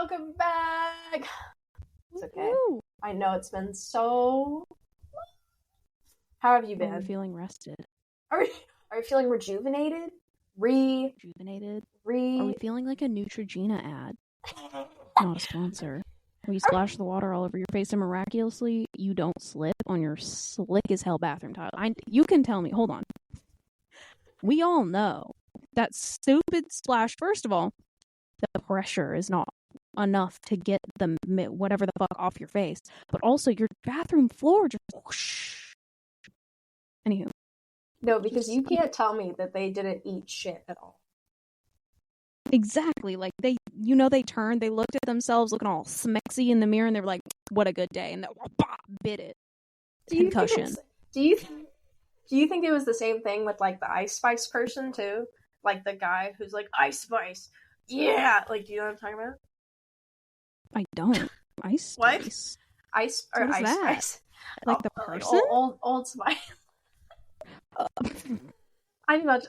welcome back. It's okay. Woo. I know it's been so. How have you Are we been? feeling rested? Are you feeling rejuvenated? Rejuvenated? Are we feeling like a Neutrogena ad? Not a sponsor. Where you splash the water all over your face and miraculously you don't slip on your slick as hell bathroom tile. You can tell me. Hold on. We all know that stupid splash. First of all, the pressure is not enough to get the whatever the fuck off your face, but also your bathroom floor just whoosh. Anywho. No, because you can't tell me that they didn't eat shit at all. Exactly. Like they turned, they looked at themselves looking all smexy in the mirror and they were like, what a good day. And they bit it. Concussion. Do you think it was the same thing with like the Ice Spice person too? Like the guy who's like, Ice Spice. Yeah. Like, do you know what I'm talking about? I don't. Ice Spice. What? Ice Spice. Like the person? Like old Spice. I was.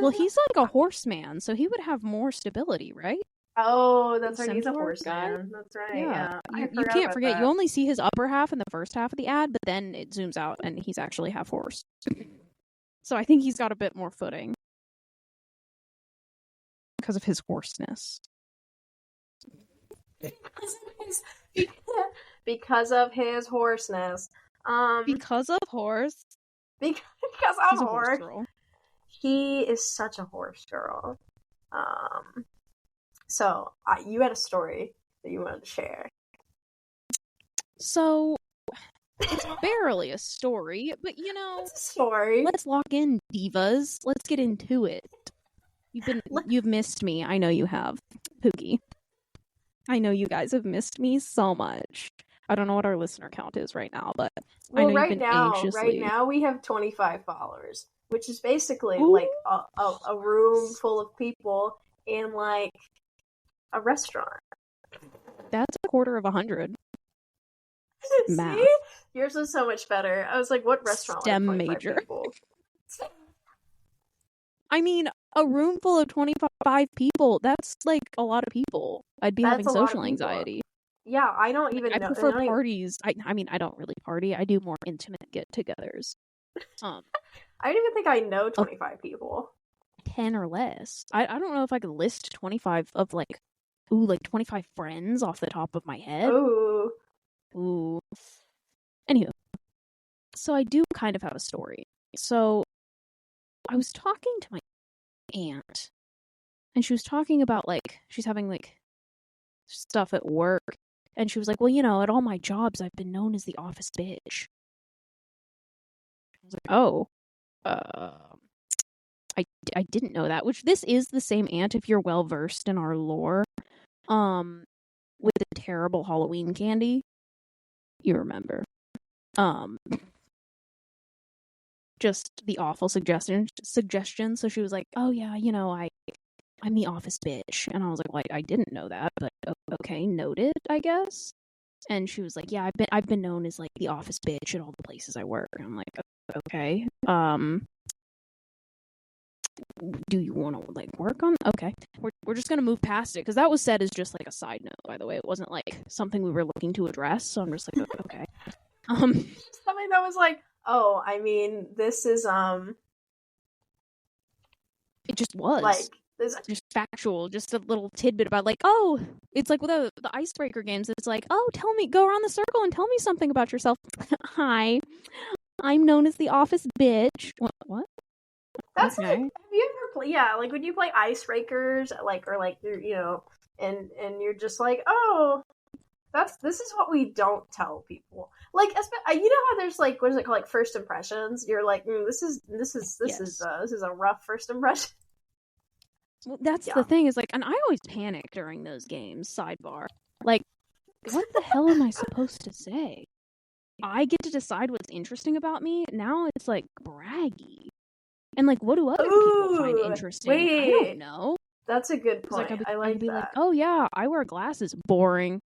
Well, he's like a horseman, so he would have more stability, right? Oh, that's right. He's a Centaur horseman. That's right. Yeah. You can't forget. You only see his upper half in the first half of the ad, but then it zooms out and he's actually half horse. So I think he's got a bit more footing because of his hoarseness. Because of his hoarseness. Because of horse. Because I'm a horse girl. He is such a horse girl. So you had a story that you wanted to share. So it's barely a story, but it's a story. Let's lock in, divas. Let's get into it. You've missed me. I know you have, Pookie. I know you guys have missed me so much. I don't know what our listener count is right now, but I know you've been anxiously. Right now we have 25 followers, which is basically like a room full of people in like a restaurant. That's a quarter of 100. Math. See? Yours was so much better. I was like, what restaurant? STEM major. I mean, a room full of 25 people, that's like a lot of people. I'd be having social anxiety. Yeah, I don't even know. I prefer parties. I mean, I don't really party. I do more intimate get-togethers. I don't even think I know 25 people. 10 or less. I don't know if I could list 25 of like 25 friends off the top of my head. Ooh. Anywho, so I do kind of have a story. So I was talking to my aunt, and she was talking about like she's having like stuff at work, and she was like, well, at all my jobs I've been known as the office bitch. I was like, oh, I didn't know that. Which this is the same aunt, if you're well versed in our lore, with the terrible Halloween candy. You remember. Just the awful suggestion. So she was like, oh yeah, I'm the office bitch. And I was like, well, I didn't know that, but okay, noted, I guess. And she was like, yeah, I've been known as like the office bitch at all the places I work. And I'm like, okay. Do you want to like work on? Okay, we're just gonna move past it because that was said as just like a side note. By the way, it wasn't like something we were looking to address. So I'm just like, okay. Something that was like, oh, I mean, this is It just was like this just factual, just a little tidbit about like, oh, it's like with the icebreaker games. It's like, oh, go around the circle and tell me something about yourself. Hi, I'm known as the office bitch. What? That's okay. Like, have you ever played? Yeah, like when you play icebreakers, like or like you're, and you're just like, oh, this is what we don't tell people. Like, you know how there's like, what is it called, like first impressions? You're like, this is a rough first impression. Well, that's the thing is like, and I always panic during those games. Sidebar, like, what the hell am I supposed to say? I get to decide what's interesting about me. Now it's like braggy. And like, what do other people find interesting? I don't know. That's a good point. Like, I like I'd be that. like, oh yeah, I wear glasses. Boring.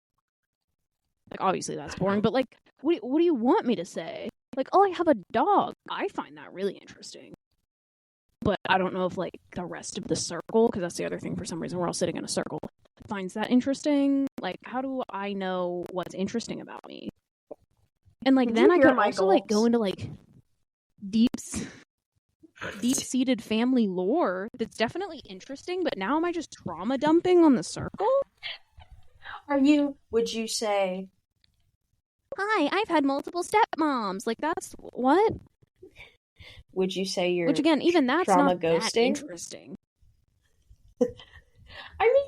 Like, obviously that's boring, but like, what do you want me to say? Like, oh, I have a dog. I find that really interesting. But I don't know if like the rest of the circle, because that's the other thing. For some reason, we're all sitting in a circle. finds that interesting? Like, how do I know what's interesting about me? And, like, then I could also, like, go into, like, deep-seated family lore that's definitely interesting, but now am I just trauma dumping on the circle? Would you say, hi, I've had multiple stepmoms? Like, that's, what? Would you say you're Which, again, even that's not ghosting? that interesting. I mean,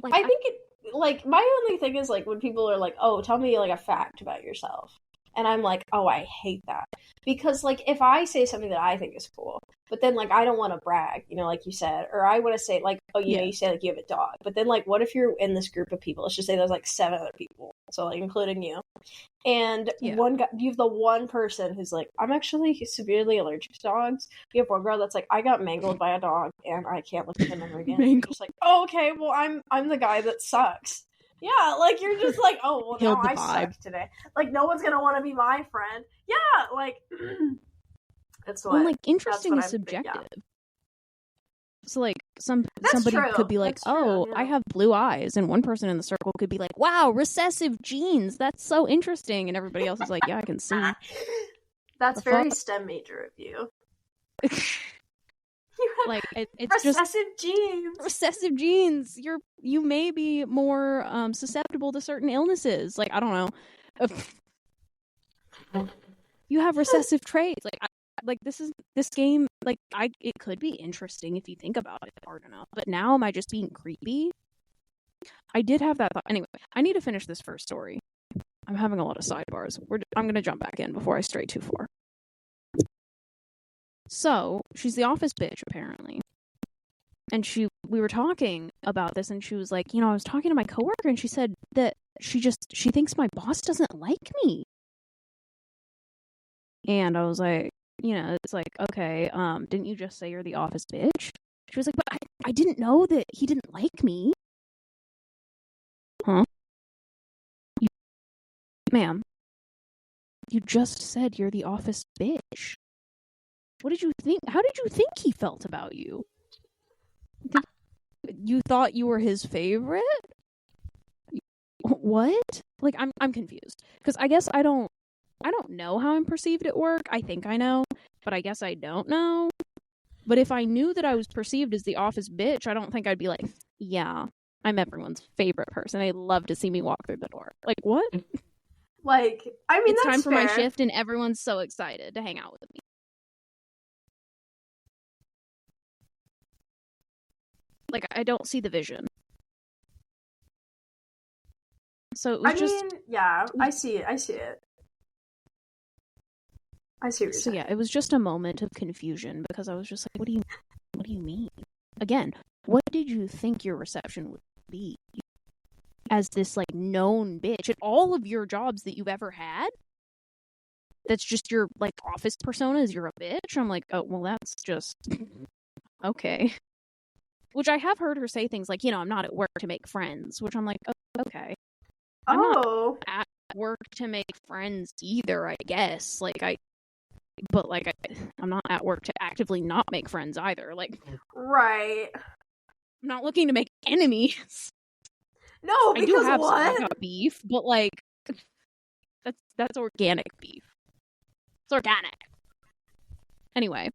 like, I think it, like, my only thing is, like, when people are like, oh, tell me, like, a fact about yourself. And I'm like, oh, I hate that. Because, like, if I say something that I think is cool, but then, like, I don't want to brag, you know, like you said, or I want to say, like, oh, you know, you say, like, you have a dog. But then, like, what if you're in this group of people? Let's just say there's, like, 7 other people. So, like, including you. And one guy, you have the one person who's like, I'm actually severely allergic to dogs. You have one girl that's like, I got mangled by a dog and I can't look at him ever again. You're just like, oh, okay, well, I'm the guy that sucks. Yeah, like, you're just like, oh, well, now I suck today. Like, no one's gonna want to be my friend. Yeah, like, that's what. Well, like, interesting is subjective. Yeah. So, like, somebody could be like, oh, I have blue eyes. And one person in the circle could be like, wow, recessive genes. That's so interesting. And everybody else is like, yeah, I can see. That's very STEM major of you. Like, it's recessive genes. Recessive genes. You may be more susceptible to certain illnesses. Like, I don't know. You have recessive traits. Like, this game, like, it could be interesting if you think about it hard enough. But now am I just being creepy? I did have that thought. Anyway, I need to finish this first story. I'm having a lot of sidebars. I'm going to jump back in before I stray too far. So, she's the office bitch, apparently. And we were talking about this, and she was like, you know, I was talking to my coworker, and she said that she thinks my boss doesn't like me. And I was like, you know, it's like, okay, didn't you just say you're the office bitch? She was like, but I didn't know that he didn't like me. Huh? Ma'am, you just said you're the office bitch. What did you think? How did you think he felt about you? You thought you were his favorite? What? Like, I'm confused. Because I guess I don't know how I'm perceived at work. I think I know, but I guess I don't know. But if I knew that I was perceived as the office bitch, I don't think I'd be like, yeah, I'm everyone's favorite person. They'd love to see me walk through the door. Like, what? Like, I mean, it's that's time for fair. my shift and everyone's so excited to hang out with me. Like, I don't see the vision. So it was yeah, I see it. I see it. I see what you're saying. Yeah, it was just a moment of confusion because I was just like, what do you mean? Again, what did you think your reception would be? As this, like, known bitch at all of your jobs that you've ever had? That's just your, like, office persona is you're a bitch? I'm like, oh, well, that's just... okay. Which I have heard her say things like, you know, I'm not at work to make friends, which I'm like, oh, okay. I'm not at work to make friends either, I guess. Like, but, like, I'm not at work to actively not make friends either. Like, right. I'm not looking to make enemies. No, because I do have what? some beef, but, like, that's organic beef. It's organic. Anyway.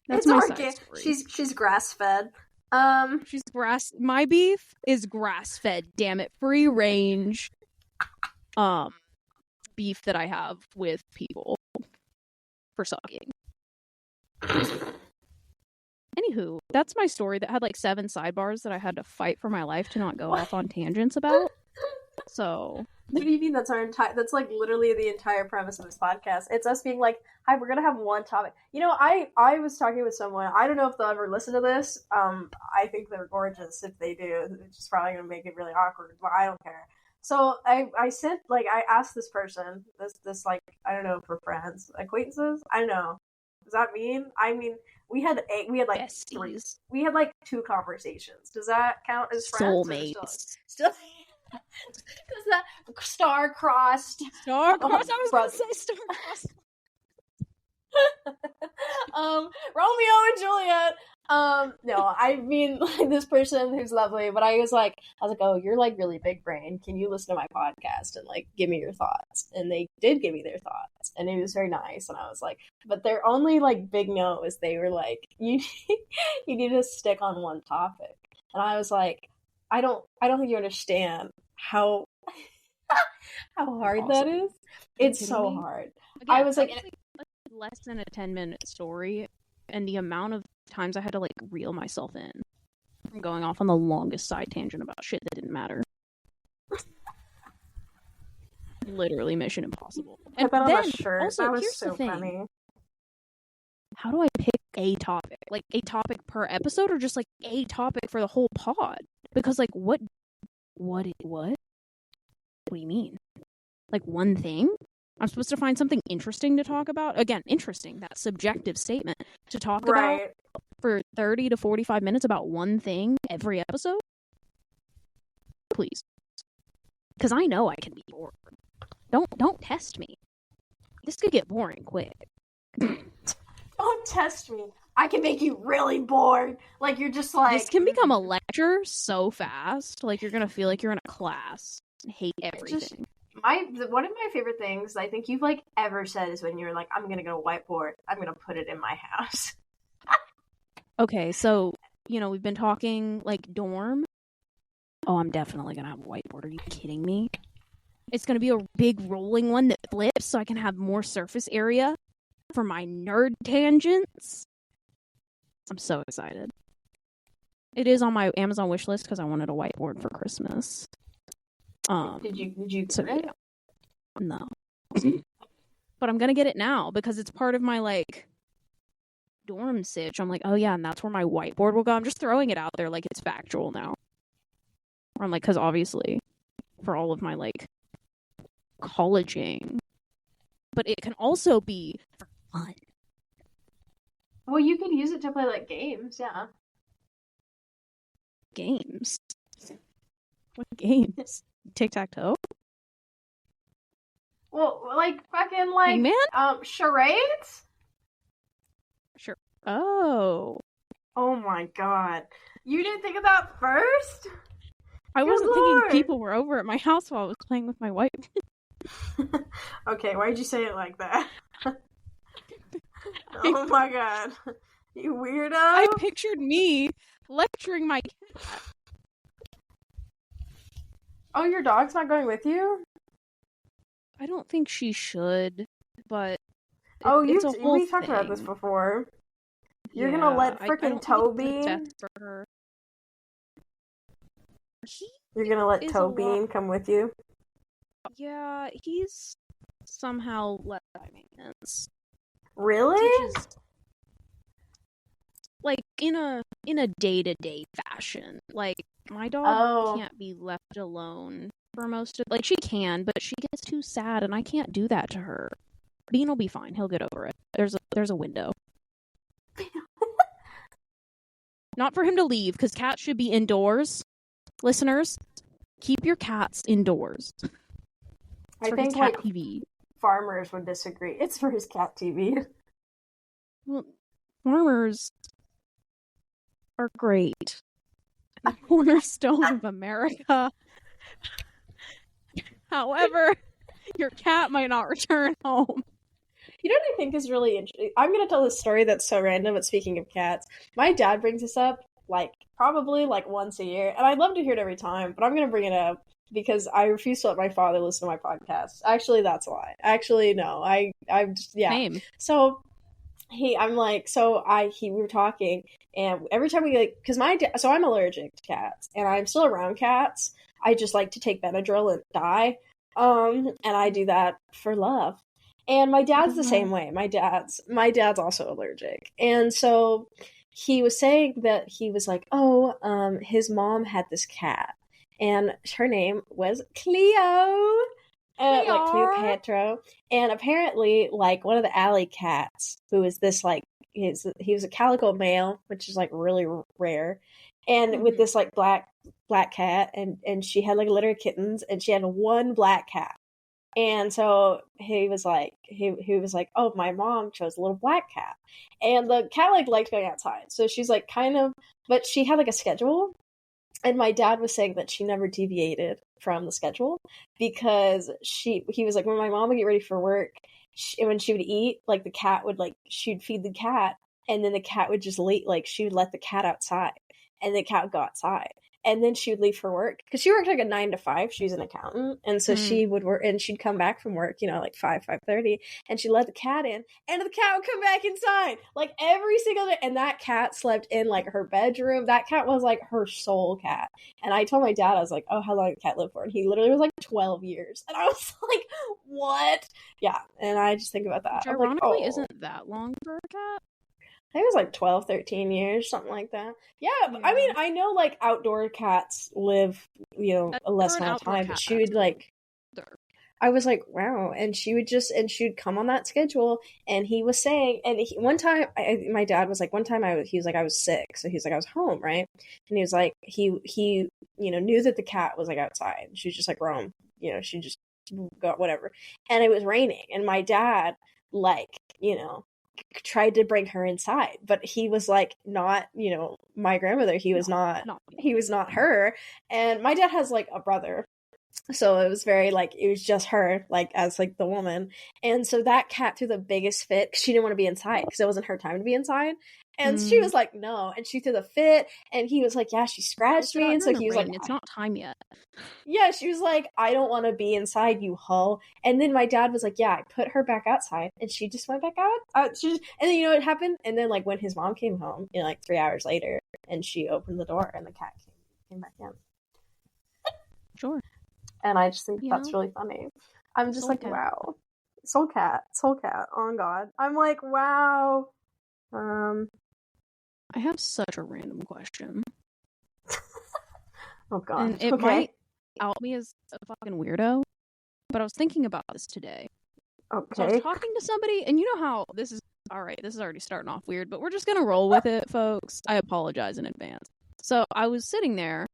That's my side story. She's grass-fed. My beef is grass-fed, damn it. Free range beef that I have with people for sucking. Anywho, that's my story that had like 7 sidebars that I had to fight for my life to not go off on tangents about. So, what do you mean that's that's like literally the entire premise of this podcast? It's us being like, hi, we're gonna have one topic. You know, I was talking with someone, I don't know if they'll ever listen to this. I think they're gorgeous if they do. It's just probably gonna make it really awkward, but I don't care. So I said, like, I asked this person, this like, I don't know if we're friends, acquaintances? I don't know. Does that mean? I mean, we had like besties. 3. We had like 2 conversations. Does that count as friends? Soulmates. Still does that star-crossed? I was going to say star-crossed. Romeo and Juliet. No, I mean like this person who's lovely, but I was like, oh, you're like really big brain. Can you listen to my podcast and like give me your thoughts? And they did give me their thoughts, and it was very nice. And I was like, but their only like big no is they were like, you need to stick on one topic. And I was like, I don't think you understand how hard that is. It's so hard. Again, I was like, less than a 10-minute story, and the amount of times I had to like reel myself in from going off on the longest side tangent about shit that didn't matter. Literally Mission Impossible. And then also, that was here's so the thing. funny. How do I pick a topic? Like a topic per episode, or just like a topic for the whole pod? Because like what do you mean? Like one thing? I'm supposed to find something interesting to talk about? Again, interesting, that subjective statement. To talk about for 30 to 45 minutes about one thing every episode? Please. Because I know I can be bored. Don't test me. This could get boring quick. Don't test me. I can make you really bored. Like, you're just like... This can become a lecture so fast. Like, you're gonna feel like you're in a class. And hate everything. One of my favorite things I think you've like ever said is when you're like, I'm gonna go whiteboard. I'm gonna put it in my house. Okay, so, we've been talking like dorm. Oh, I'm definitely gonna have a whiteboard. Are you kidding me? It's gonna be a big rolling one that flips so I can have more surface area for my nerd tangents. I'm so excited. It is on my Amazon wish list because I wanted a whiteboard for Christmas. Did you get it? Yeah. No. But I'm gonna get it now because it's part of my like dorm sitch. I'm like, oh yeah, and that's where my whiteboard will go. I'm just throwing it out there like it's factual now. Or I'm like, because obviously for all of my like colleging, but it can also be for fun. Well, you can use it to play like games, yeah. Games? What games? Tic-tac-toe? Well, like fucking like charades? Sure. Oh. Oh my god. You didn't think of that first? I wasn't thinking people were over at my house while I was playing with my wife. Okay, why'd you say it like that? Oh my god. You weirdo. I pictured me lecturing my cat. Oh, your dog's not going with you? I don't think she should, but we talked about this before. You're gonna let frickin' Toby. You're gonna let Toby come with you? Yeah, he's somehow less high maintenance. Really? Like in a day-to-day fashion. Like my dog can't be left alone for most of like she can, but she gets too sad and I can't do that to her. Bean will be fine. He'll get over it. There's a window. Not for him to leave, because cats should be indoors. Listeners, keep your cats indoors. I think cat TV. Farmers would disagree. It's for his cat TV. Well, farmers are great. The cornerstone of America. However, your cat might not return home. You know what I think is really interesting? I'm going to tell this story that's so random, but speaking of cats, my dad brings this up, probably once a year, and I'd love to hear it every time, but I'm going to bring it up because I refuse to let my father listen to my podcast. Actually, that's a lie. Actually, no. I'm just, yeah. Same. So, we were talking, and every time because so I'm allergic to cats, and I'm still around cats. I just like to take Benadryl and die, and I do that for love. And my dad's the same way. My dad's also allergic. And so he was saying that he was like, his mom had this cat. And her name was Cleo. Like Cleopatra. And apparently, one of the alley cats, who is this, he was a calico male, which is, really rare. And with this, black cat. And she had, a litter of kittens. And she had one black cat. And so he was like, oh, my mom chose a little black cat. And the cat, like, liked going outside. So she's, like, kind of, but she had, like, a schedule. And my dad was saying that she never deviated from the schedule because he was like, when my mom would get ready for work, when she would eat, like, the cat would, like, she'd feed the cat, and then the cat would just leave, like, she would let the cat outside, and the cat would go outside. And then she would leave for work because she worked like a 9 to 5. She's an accountant, and so she would work, and she'd come back from work, like 5:30, and she'd let the cat in, and the cat would come back inside like every single day. And that cat slept in like her bedroom. That cat was like her soul cat. And I told my dad, I was like, "Oh, how long did the cat live for?" And he literally was like 12 years, and I was like, "What?" Yeah, and I just think about that. Which ironically isn't that long for a cat. I think it was like 12, 13 years, something like that. Yeah, but I mean, I know like outdoor cats live, a less amount of time, but she would like, I was like, wow. And she'd come on that schedule, and he was saying, and one time, my dad was like, one time he was like, I was sick. So he's like, I was home, right? And he was like, he knew that the cat was like outside. She was just like, roam, she just got whatever. And it was raining, and my dad, like, tried to bring her inside, but he was like not my grandmother. He was not her. And my dad has like a brother, so it was very like it was just her, like, as like the woman. And so that cat threw the biggest fit because she didn't want to be inside because it wasn't her time to be inside. And she was like, no. And she threw the fit, and he was like, yeah, she scratched me. And so he was like, it's not time yet. Yeah, she was like, I don't want to be inside, you hoe. And then my dad was like, yeah, I put her back outside, and she just went back out. And then what happened? And then like when his mom came home, like 3 hours later, and she opened the door, and the cat came back in. Sure. And I just think that's really funny. I'm just like, wow. Soul cat. Oh God. I'm like, wow. I have such a random question. Oh God. And it might out me as a fucking weirdo, but I was thinking about this today. Okay. So I was talking to somebody, and you know how this is already starting off weird, but we're just gonna roll with it, folks. I apologize in advance. So I was sitting there,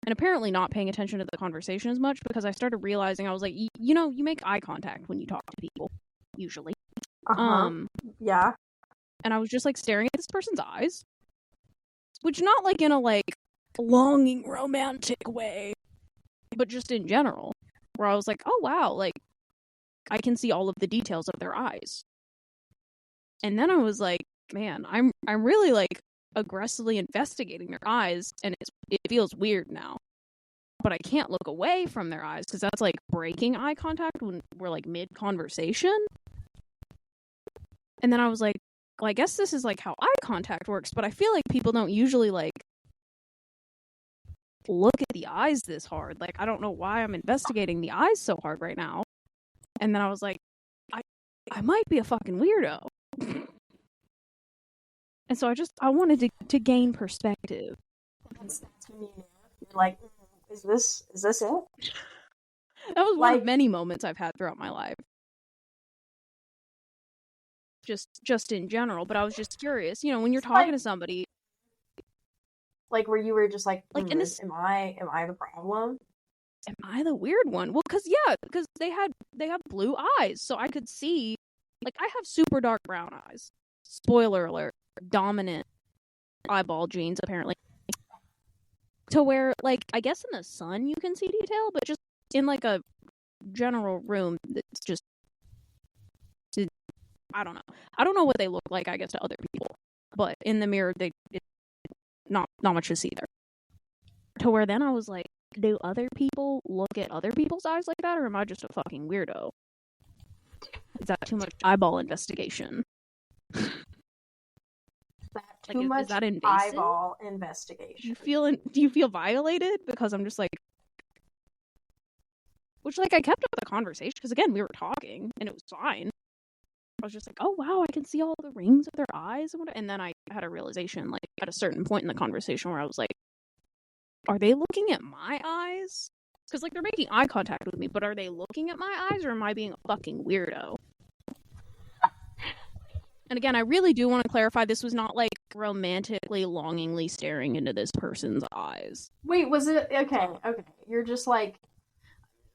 and apparently not paying attention to the conversation as much because I started realizing, I was like, you make eye contact when you talk to people, usually. Yeah. And I was just like staring at this person's eyes, which not like in a like longing romantic way, but just in general, where I was like, oh wow, like I can see all of the details of their eyes. And then I was like, man, I'm really like aggressively investigating their eyes, and it feels weird now. But I can't look away from their eyes because that's like breaking eye contact when we're like mid conversation. And then I was like, well, I guess this is like how eye contact works, but I feel like people don't usually like look at the eyes this hard. Like, I don't know why I'm investigating the eyes so hard right now. And then I was like, I might be a fucking weirdo. And so I wanted to gain perspective. That's when you're like, is this it? That was one of many moments I've had throughout my life. Just in general, but I was just curious, when you're talking to somebody, like where you were just like am I the problem? Am I the weird one? Well, because they have blue eyes, so I could see, like, I have super dark brown eyes. Spoiler alert, dominant eyeball genes apparently. To where, like, I guess in the sun you can see detail, but just in like a general room that's just, I don't know. I don't know what they look like, I guess, to other people. But in the mirror, not much to see there. To where then I was like, do other people look at other people's eyes like that, or am I just a fucking weirdo? Is that too much eyeball investigation? Is that invasive? Eyeball investigation. Do you feel violated? Because I'm just like, which, like, I kept up the conversation because, again, we were talking and it was fine. I was just like, oh wow, I can see all the rings of their eyes, and then I had a realization, like, at a certain point in the conversation where I was like, are they looking at my eyes? Because, like, they're making eye contact with me, but are they looking at my eyes, or am I being a fucking weirdo? And again, I really do want to clarify, this was not like romantically, longingly staring into this person's eyes. Wait, was it okay? You're just like,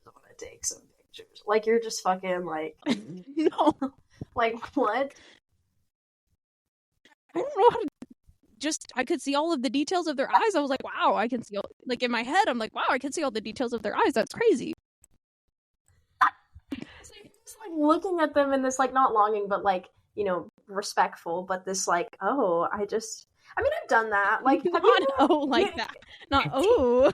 I want to take some pictures. Like, you're just fucking, like... No. Like, what? I don't know how to... I could see all of the details of their eyes. I was like, wow, I can see all... Like, in my head, I'm like, wow, I can see all the details of their eyes. That's crazy. So you're just, like, looking at them in this, like, not longing, but, like, you know, respectful, but this, like, oh, I mean, I've done that. Like, Not that. Not, oh.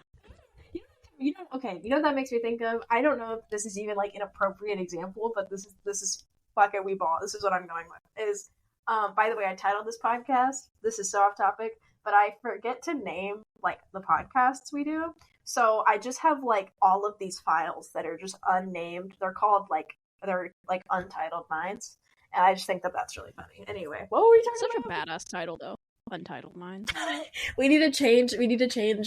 You know, okay, you know what that makes me think of? I don't know if this is even, like, an appropriate example, but this is fucking weeball. This is what I'm going with. Is, by the way, I titled this podcast, this is so off topic, but I forget to name, like, the podcasts we do. So I just have, like, all of these files that are just unnamed. They're called, like, Untitled Minds. And I just think that that's really funny. Anyway, what were we talking about? Such a badass title, though. Untitled Minds. We need to change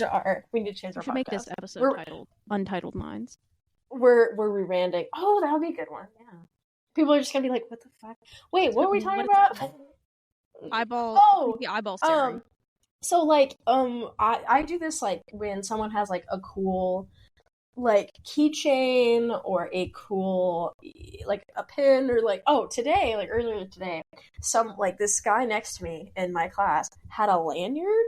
our We should make this episode titled Untitled Minds. We're rebranding. Oh, that would be a good one. Yeah. People are just gonna be like, what the fuck? Wait, what were we talking about? Eyeball. Oh, the eyeball staring. So, like, I do this, like, when someone has, like, a cool, like, keychain or a cool, like, a pin, or, like, today, like, earlier today, this guy next to me in my class had a lanyard,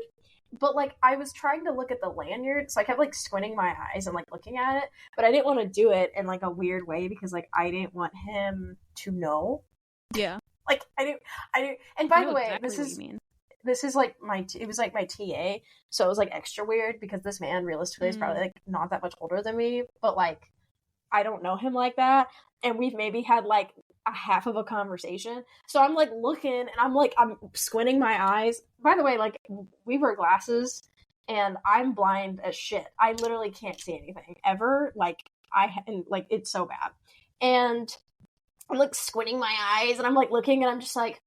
but, like, I was trying to look at the lanyard, so I kept, like, squinting my eyes and, like, looking at it, but I didn't want to do it in, like, a weird way, because, like, I didn't want him to know. Yeah. Like, I didn't, and by the way, this is, like, it was, like, my TA, so it was, like, extra weird, because this man, realistically, is probably, like, not that much older than me, but, like, I don't know him like that, and we've maybe had, like, a half of a conversation, so I'm, like, looking, and I'm squinting my eyes. By the way, like, we wear glasses, and I'm blind as shit. I literally can't see anything, ever, like, it's so bad, and I'm, like, squinting my eyes, and I'm, like, looking, and I'm just like,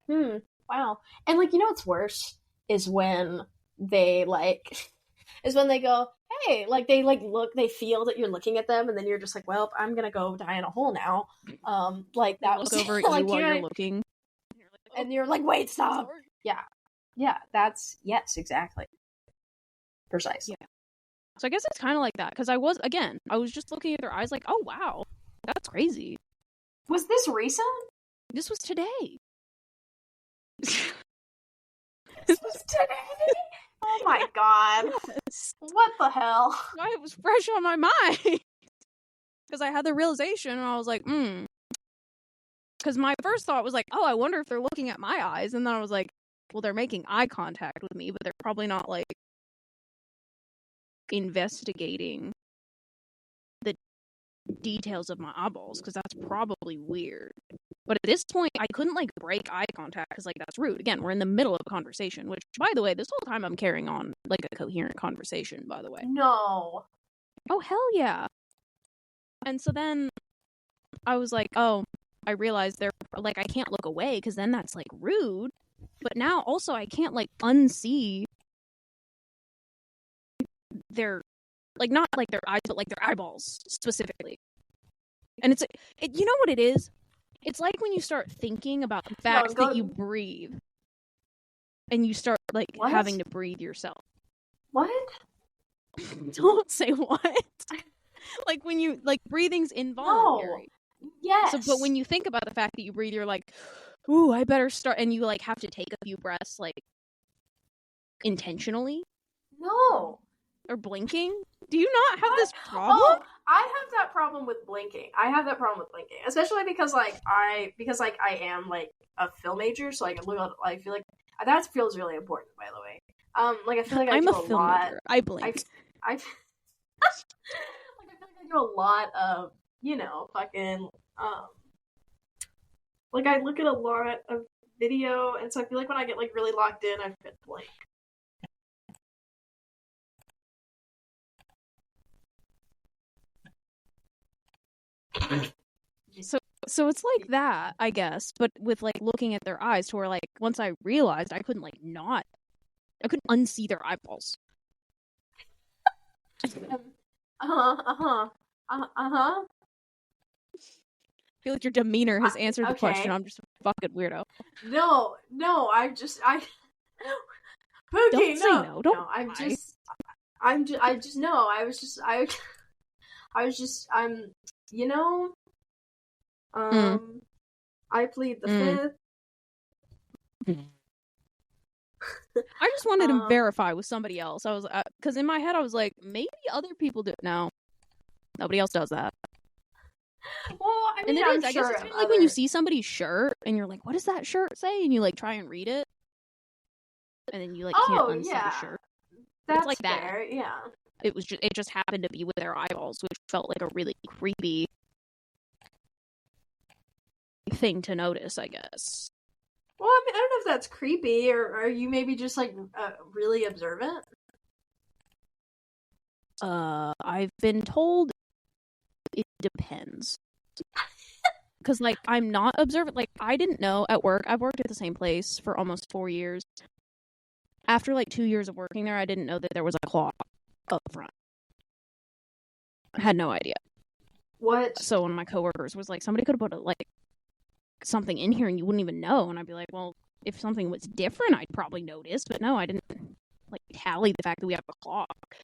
wow. And, like, you know what's worse is when they, like, go, hey, like, they, like, look, they feel that you're looking at them, and then you're just like, well, I'm gonna go die in a hole now. Like, that was over at you, like, while you're looking. And you're like, wait, stop. Yeah. Yeah, yes, exactly. Precise. Yeah. So I guess it's kind of like that, because I was just looking at their eyes like, oh, wow, that's crazy. Was this recent? This was today. This was today? Oh my god. Yes. What the hell? Why it was fresh on my mind. Because I had the realization, and I was like, Because my first thought was like, oh, I wonder if they're looking at my eyes. And then I was like, well, they're making eye contact with me, but they're probably not, like, investigating the details of my eyeballs, because that's probably weird. But at this point, I couldn't, like, break eye contact, because, like, that's rude. Again, we're in the middle of a conversation, which, by the way, this whole time I'm carrying on, like, a coherent conversation, by the way. No. Oh, hell yeah. And so then I was like, oh, I realized they're, like, I can't look away, because then that's, like, rude. But now, also, I can't, like, unsee their, like, not, like, their eyes, but, like, their eyeballs, specifically. And you know what it is? It's like when you start thinking about the fact that you breathe, and you start, like, having to breathe yourself. What? Don't say what. Like, when you, like, breathing's involuntary. No. Yes. So, but when you think about the fact that you breathe, you're like, ooh, I better start, and you, like, have to take a few breaths, like, intentionally. No. Or blinking. Do you not have this problem? Oh, I have that problem with blinking. Especially because, like, I am, like, a film major, so, like, I feel like that feels really important, by the way. Like, I feel like I'm a film major. I blink. I feel like I do a lot of, you know, fucking, like, I look at a lot of video, and so I feel like when I get, like, really locked in, I fit blank. So it's like that, I guess, but with, like, looking at their eyes, to where, like, once I realized I couldn't, like, I couldn't unsee their eyeballs. I feel like your demeanor has answered the question. I'm just a fucking weirdo. No, Pookie, don't say no. Don't. No, you know, I plead the fifth. I just wanted to verify with somebody else. I was, because in my head I was like, maybe other people do. No, nobody else does that. Well, I mean, I guess it's kind of like when you see somebody's shirt and you're like, what does that shirt say? And you like try and read it, and then you like can't unsee the shirt. That's it's like fair, that. Yeah. It just happened to be with their eyeballs, which felt like a really creepy thing to notice, I guess. Well, I mean, I don't know if that's creepy, or are you maybe just like really observant? I've been told it depends. Because, like, I'm not observant. Like, I didn't know at work. I've worked at the same place for almost 4 years. After, like, 2 years of working there, I didn't know that there was a clock up front. I had no idea. What? So one of my coworkers was like, somebody could have put, like, something in here and you wouldn't even know. And I'd be like, well, if something was different, I'd probably notice. But no, I didn't, like, tally the fact that we have a clock.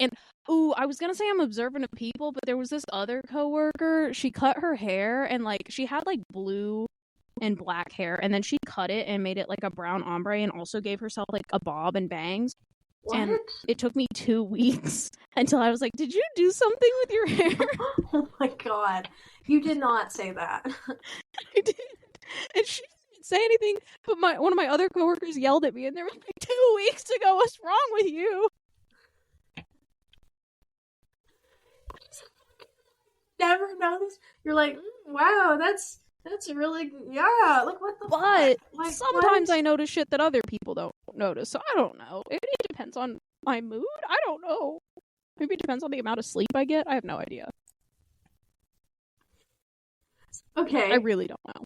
And, I was gonna say I'm observant of people, but there was this other coworker, she cut her hair, and, like, she had, like, blue and black hair, and then she cut it and made it, like, a brown ombre, and also gave herself, like, a bob and bangs. What? And it took me 2 weeks until I was like, did you do something with your hair? Oh my god. You did not say that. I did. And she didn't say anything, but one of my other coworkers yelled at me, and they were like, 2 weeks ago, what's wrong with you? Never noticed. You're like, wow, that's really, yeah. Like, what the? But like, sometimes I notice shit that other people don't notice. So I don't know. Maybe it depends on my mood. I don't know. Maybe it depends on the amount of sleep I get. I have no idea. Okay. I really don't know.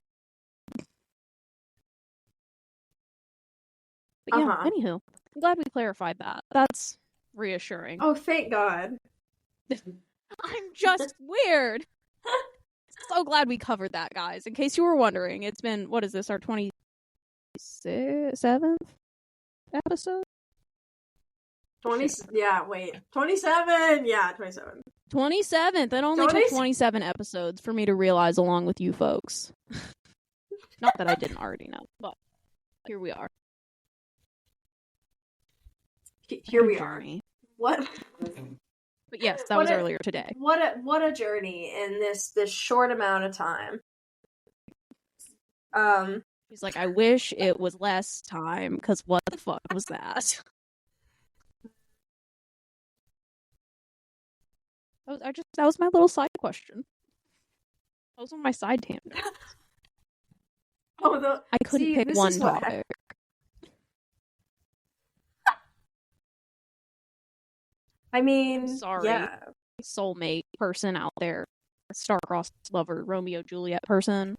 But yeah. Anywho, I'm glad we clarified that. That's reassuring. Oh, thank God. I'm just weird. So glad we covered that, guys. In case you were wondering, it's been, what is this, our 27th episode? 27? Yeah, 27. 27th. It only took 27 episodes for me to realize along with you folks. Not that I didn't already know, but here we are. Here we are. What? But yes, that was earlier today. What a journey in this short amount of time. He's like, I wish it was less time, because what the fuck was that? That was my little side question. That was on my side tangent. I couldn't pick one topic. I mean, sorry, yeah. Soulmate person out there, star-crossed lover, Romeo Juliet person.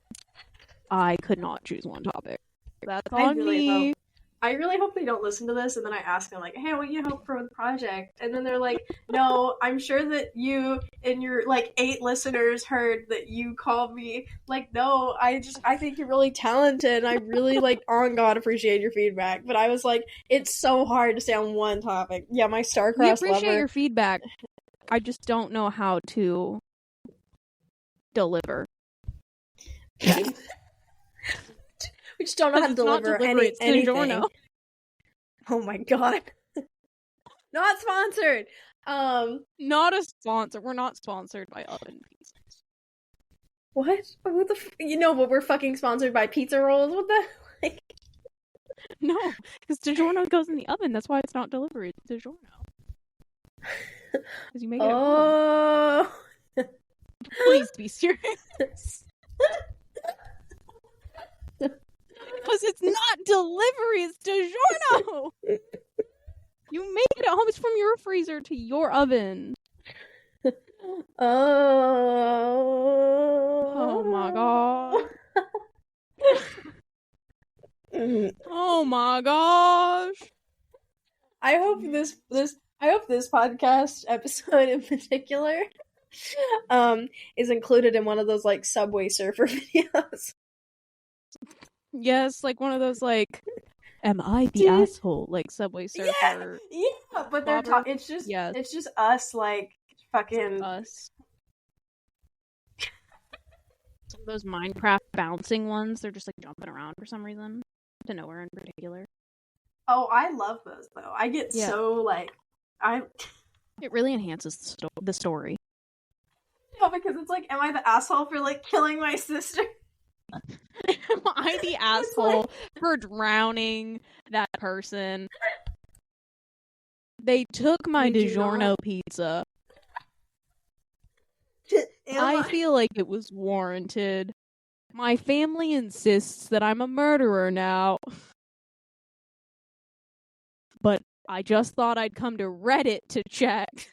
I could not choose one topic. That's on me. I really hope they don't listen to this, and then I ask them, like, hey, what do you hope for the project? And then they're like, no, I'm sure that you and your, like, 8 listeners heard that you called me. Like, no, I think you're really talented, and I really, like, on God, appreciate your feedback. But I was like, it's so hard to stay on one topic. Yeah, my star-crossed lover. We appreciate your feedback. I just don't know how to deliver. Yeah. We just don't know how to deliver anything. DiGiorno. Oh my god. Not sponsored. Not a sponsor. We're not sponsored by Oven Pizzas. What? Who the but we're fucking sponsored by pizza rolls? What the like? No, because DiGiorno goes in the oven. That's why it's not delivery. It's DiGiorno. Because you make it at home. Please be serious. Because it's not delivery, it's DiGiorno! You make it at home, it's from your freezer to your oven. Oh my god. Oh my gosh. I hope this podcast episode in particular is included in one of those, like, Subway Surfer videos. Yes, like one of those, like, am I the asshole? Like Subway Surfer. Yeah, but they're talking. It's just us, like, fucking us. Some of those Minecraft bouncing ones, they're just like jumping around for some reason. To nowhere in particular. Oh, I love those though. I get so like It really enhances the story. No, because it's like, am I the asshole for like killing my sister? Am I the asshole for drowning that person? They took my DiGiorno pizza. I feel like it was warranted. My family insists that I'm a murderer now. But I just thought I'd come to Reddit to check.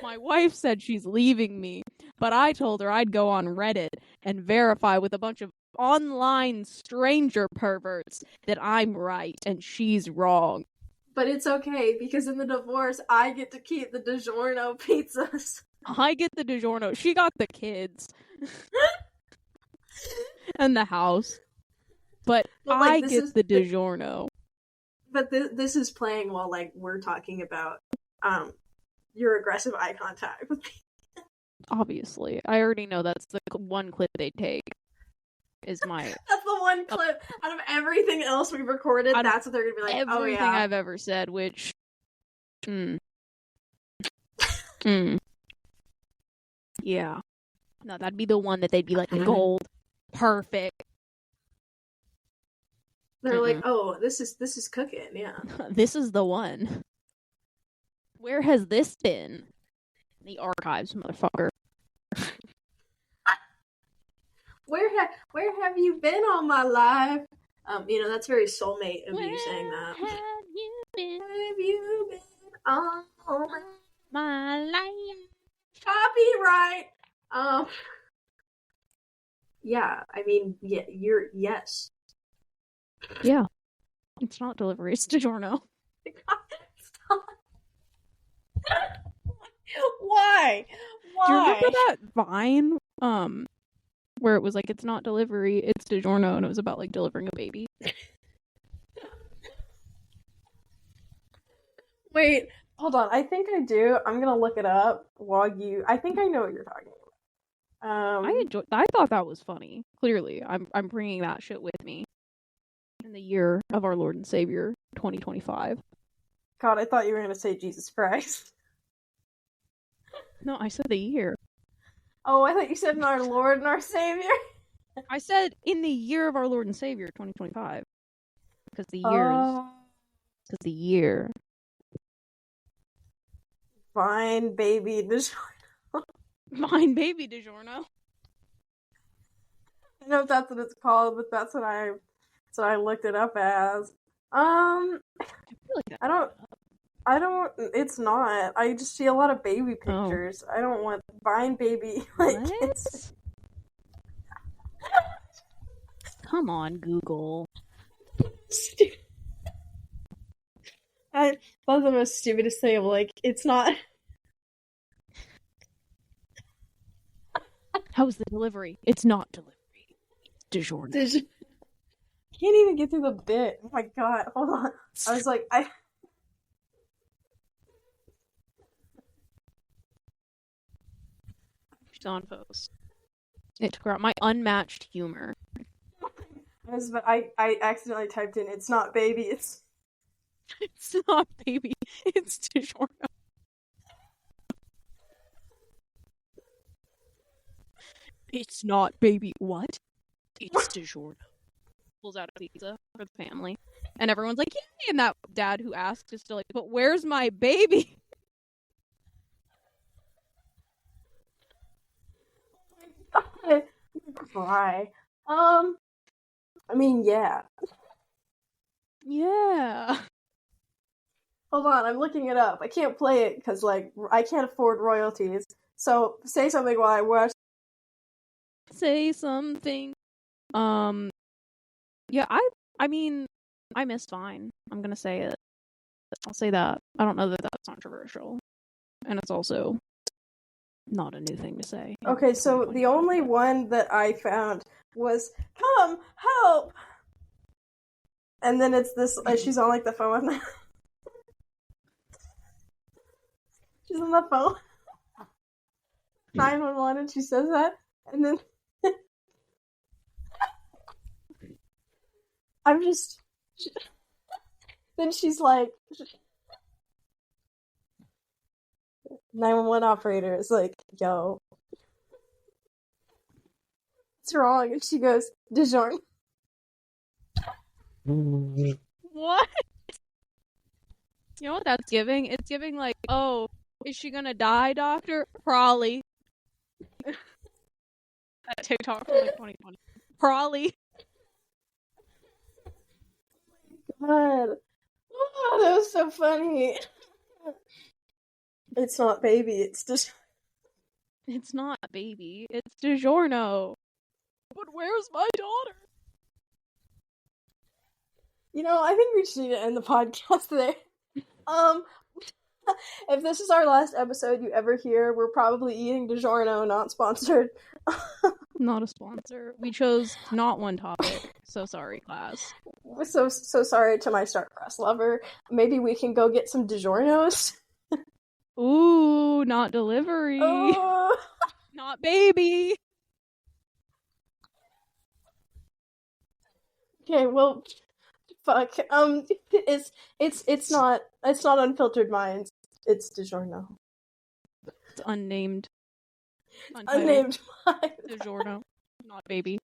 My wife said she's leaving me, but I told her I'd go on Reddit and verify with a bunch of online stranger perverts that I'm right and she's wrong. But it's okay, because in the divorce, I get to keep the DiGiorno pizzas. I get the DiGiorno. She got the kids. And the house. But I get the DiGiorno. But this is playing while, like, we're talking about your aggressive eye contact with me. Obviously. I already know that's the one clip they take. That's the one clip out of everything else we've recorded. That's what they're gonna be like. Everything I've ever said, which yeah. No, that'd be the one that they'd be like gold. Perfect. They're like, oh, this is cooking, yeah. This is the one. Where has this been? The archives, motherfucker. Where have you been all my life? That's very soulmate of you saying that. Where have you been? Where have you been all my life? Copyright. Yeah, I mean, yeah, yes. Yeah. It's not delivery, it's DiGiorno. Why? Do you remember that Vine? Where it was like, it's not delivery, it's DiGiorno, and it was about like delivering a baby. Wait, hold on. I think I do. I'm gonna look it up while I think I know what you're talking about. I thought that was funny. Clearly, I'm bringing that shit with me in the year of our Lord and Savior 2025. God, I thought you were gonna say Jesus Christ. No, I said the year. Oh, I thought you said in our Lord and our Savior. I said in the year of our Lord and Savior 2025. Because the year. Fine, baby DiGiorno. Fine, baby DiGiorno. I don't know if that's what it's called, but that's what I looked it up as. I don't. It's not. I just see a lot of baby pictures. I don't want Vine baby. Like, what? Come on, Google. Stupid. That's the most stupidest thing. Like, it's not. How's the delivery? It's not delivery. DiGiorno. Can't even get through the bit. Oh my god! Hold on. I was like, on post. It took out my unmatched humor. I accidentally typed in, it's not baby, it's not baby, it's DiGiorno. It's not baby, what? It's DiGiorno. Pulls out a pizza for the family. And everyone's like, yay! And that dad who asked is still like, but where's my baby? Cry. I mean, yeah. Yeah. Hold on, I'm looking it up. I can't play it because, like, I can't afford royalties. So, say something while I watch. Say something. Yeah, I mean, I miss Vine. I'm gonna say it. I'll say that. I don't know that that's controversial. And it's also not a new thing to say. Okay, so the only one that I found was, come, help! And then it's this, she's on, like, the phone with me. She's on the phone. 911 and she says that, and then then she's like, 911 operator is like, yo, what's wrong? And she goes, DiGiorno. What? You know what that's giving? It's giving like, oh, is she gonna die, doctor? Probably. That TikTok from like 2020. Probably. God. Oh, that was so funny. It's not baby, it's just... It's not baby, it's DiGiorno. But where's my daughter? You know, I think we just need to end the podcast there. If this is our last episode you ever hear, we're probably eating DiGiorno, not sponsored. Not a sponsor. We chose not one topic. So sorry, class. So sorry to my Star Press lover. Maybe we can go get some DiGiornos. Ooh, not delivery. Oh. Not baby. Okay, well, fuck. It's not Unfiltered Minds. It's DiGiorno. It's unnamed. Unnamed Minds. DiGiorno, not baby.